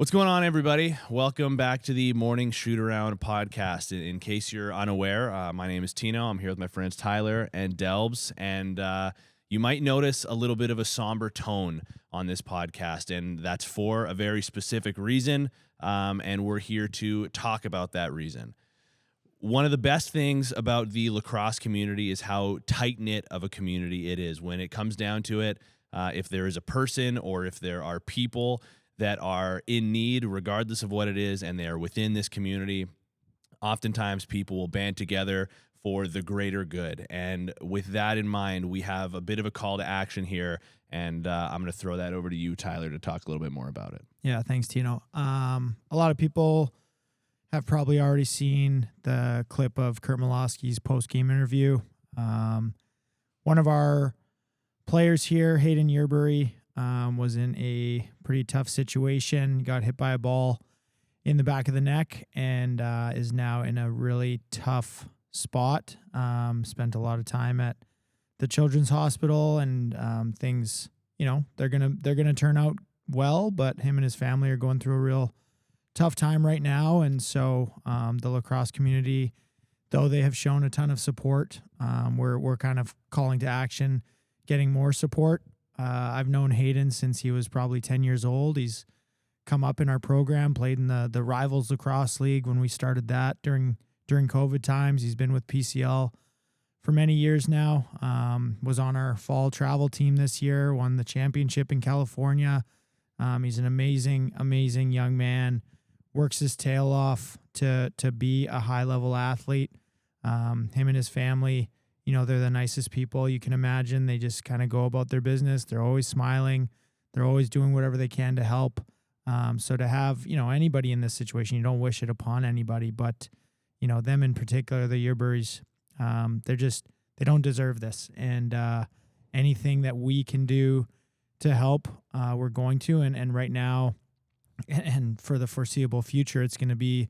What's going on, everybody? Welcome back to the Morning Shoot Around podcast. In case you're unaware, my name is Tino. I'm here with my friends Tyler and Delbs, and you might notice a little bit of a somber tone on this podcast, and that's for a very specific reason, and we're here to talk about that reason. One of the best things about the lacrosse community is how tight-knit of a community it is. When it comes down to it, if there is a person or if there are people that are in need, regardless of what it is, and they are within this community, oftentimes people will band together for the greater good. And with that in mind, we have a bit of a call to action here, and I'm going to throw that over to you, Tyler, to talk a little bit more about it. Yeah, thanks, Tino. A lot of people have probably already seen the clip of Kurt Malosky's post-game interview. One of our players here, Hayden Yerbury, was in a pretty tough situation, got hit by a ball in the back of the neck, and is now in a really tough spot. Spent a lot of time at the Children's Hospital, and things, they're gonna turn out well, but him and his family are going through a real tough time right now. And so the lacrosse community, though they have shown a ton of support, we're kind of calling to action, getting more support. I've known Hayden since he was probably 10 years old. He's come up in our program, played in the Rivals Lacrosse League when we started that during COVID times. He's been with PCL for many years now. Was on our fall travel team this year, won the championship in California. He's an amazing young man, works his tail off to be a high-level athlete. Him and his family, they're the nicest people you can imagine. They just kind of go about their business. They're always smiling. They're always doing whatever they can to help. So to have, anybody in this situation, you don't wish it upon anybody, but, them in particular, the Yerburys, they don't deserve this. And anything that we can do to help, we're going to. And right now, and for the foreseeable future, it's going to be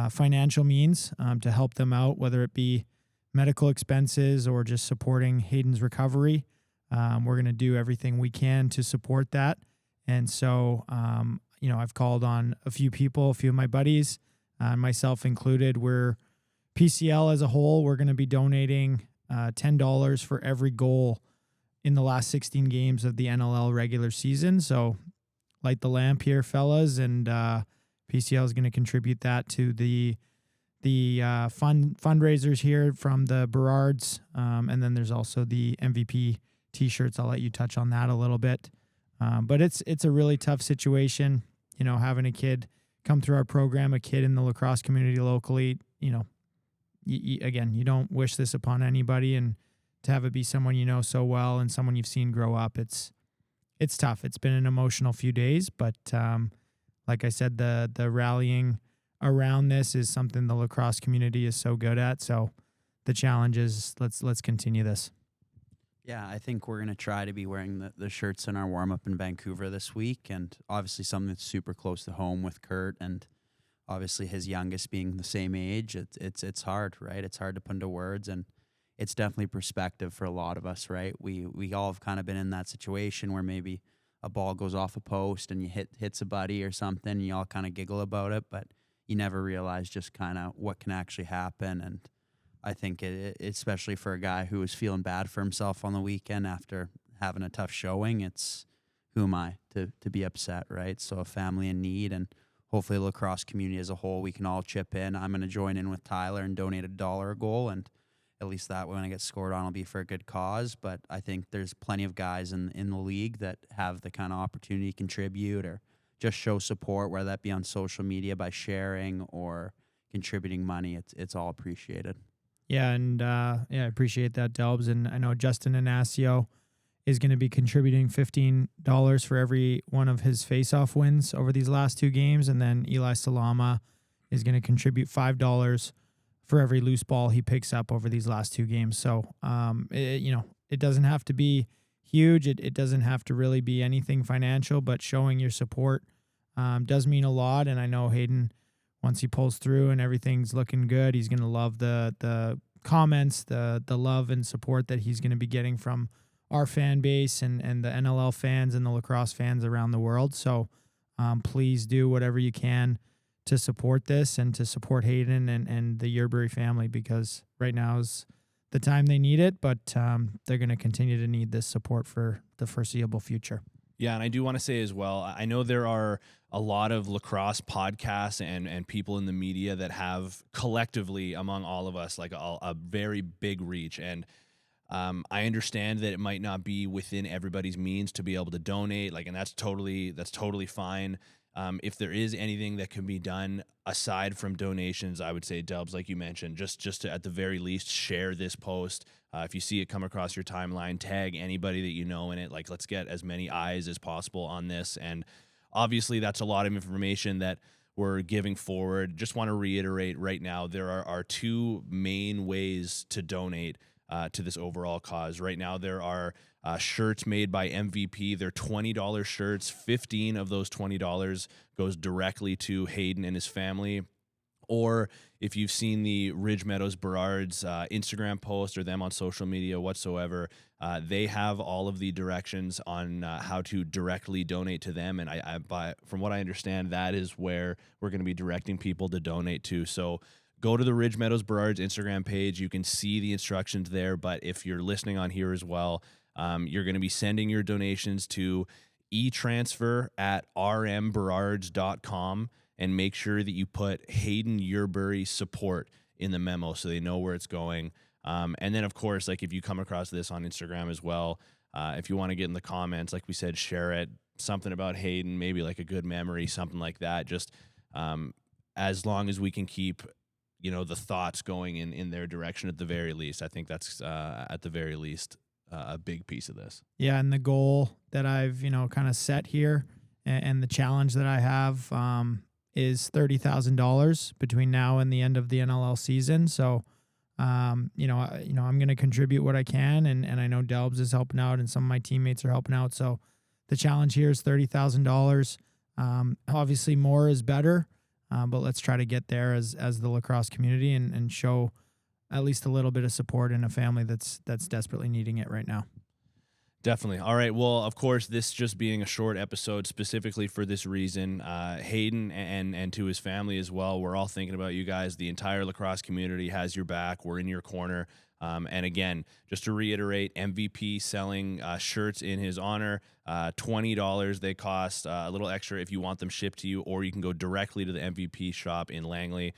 financial means to help them out, whether it be medical expenses or just supporting Hayden's recovery. We're going to do everything we can to support that. And so, I've called on a few people, a few of my buddies, myself included. We're PCL as a whole. We're going to be donating $10 for every goal in the last 16 games of the NLL regular season. So light the lamp here, fellas. And PCL is going to contribute that to the fundraisers here from the Berards, and then there's also the MVP t-shirts. I'll let you touch on that a little bit, but it's a really tough situation, having a kid come through our program, a kid in the lacrosse community locally. Again, you don't wish this upon anybody, and to have it be someone you know so well and someone you've seen grow up, it's tough. It's been an emotional few days, but like I said, the rallying around this is something the lacrosse community is so good at. So the challenge is let's continue this. Yeah, I think we're going to try to be wearing the shirts in our warm-up in Vancouver this week, and obviously something that's super close to home with Kurt, and obviously his youngest being the same age. It's hard, right? It's hard to put into words, and it's definitely perspective for a lot of us, right? We all have kind of been in that situation where maybe a ball goes off a post and you hits a buddy or something, and you all kind of giggle about it, but you never realize just kind of what can actually happen. And I think especially for a guy who was feeling bad for himself on the weekend after having a tough showing, it's who am I to be upset, right? So a family in need, and hopefully the lacrosse community as a whole, we can all chip in. I'm going to join in with Tyler and donate $1 a goal, and at least that when I get scored on will be for a good cause. But I think there's plenty of guys in the league that have the kind of opportunity to contribute or just show support, whether that be on social media by sharing or contributing money. It's all appreciated. Yeah, and I appreciate that, Delbs. And I know Justin Anasio is going to be contributing $15 for every one of his face-off wins over these last two games, and then Eli Salama is going to contribute $5 for every loose ball he picks up over these last two games. So, it doesn't have to be huge. It doesn't have to really be anything financial, but showing your support does mean a lot. And I know Hayden, once he pulls through and everything's looking good, he's going to love the comments, the love and support that he's going to be getting from our fan base and the NLL fans and the lacrosse fans around the world. So please do whatever you can to support this and to support Hayden and the Yerbury family, because right now is the time they need it, but they're going to continue to need this support for the foreseeable future. Yeah, and I do want to say as well, I know there are a lot of lacrosse podcasts and people in the media that have collectively among all of us like a very big reach. And I understand that it might not be within everybody's means to be able to donate, and that's totally fine. If there is anything that can be done aside from donations, I would say, Dubs, like you mentioned, just to at the very least share this post. If you see it come across your timeline, tag anybody that you know in it. Let's get as many eyes as possible on this. And obviously, that's a lot of information that we're giving forward. Just want to reiterate right now, there are two main ways to donate to this overall cause. Right now, there are shirts made by MVP. They're $20 shirts. 15 of those $20 goes directly to Hayden and his family. Or if you've seen the Ridge Meadows Burrard's Instagram post or them on social media whatsoever, they have all of the directions on how to directly donate to them. And from what I understand, that is where we're going to be directing people to donate to. So go to the Ridge Meadows Burrard's Instagram page. You can see the instructions there. But if you're listening on here as well, you're going to be sending your donations to Etransfer at rmburrards.com, and make sure that you put Hayden Yerbury Support in the memo so they know where it's going. And then, of course, if you come across this on Instagram as well, if you want to get in the comments, like we said, share it, something about Hayden, maybe a good memory, something like that. Just as long as we can keep the thoughts going in their direction at the very least. I think that's at the very least a big piece of this. Yeah, and the goal that I've kind of set here and the challenge that I have is $30,000 between now and the end of the NLL season. So I'm going to contribute what I can, and I know Delbs is helping out, and some of my teammates are helping out. So the challenge here is $30,000. Obviously, more is better. But let's try to get there as the lacrosse community and show at least a little bit of support in a family that's desperately needing it right now. Definitely. All right. Well, of course, this just being a short episode specifically for this reason, Hayden and to his family as well, we're all thinking about you guys. The entire lacrosse community has your back. We're in your corner. And again, just to reiterate, MVP selling shirts in his honor, $20. They cost a little extra if you want them shipped to you, or you can go directly to the MVP shop in Langley.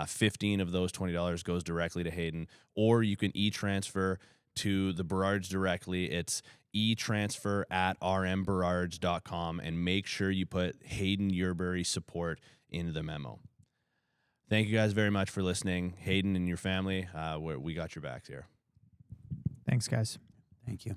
15 of those $20 goes directly to Hayden, or you can e-transfer to the Burrards directly. It's etransfer at rmburrards.com, and make sure you put Hayden Yerbury Support into the memo. Thank you guys very much for listening. Hayden and your family, we got your backs here. Thanks, guys. Thank you.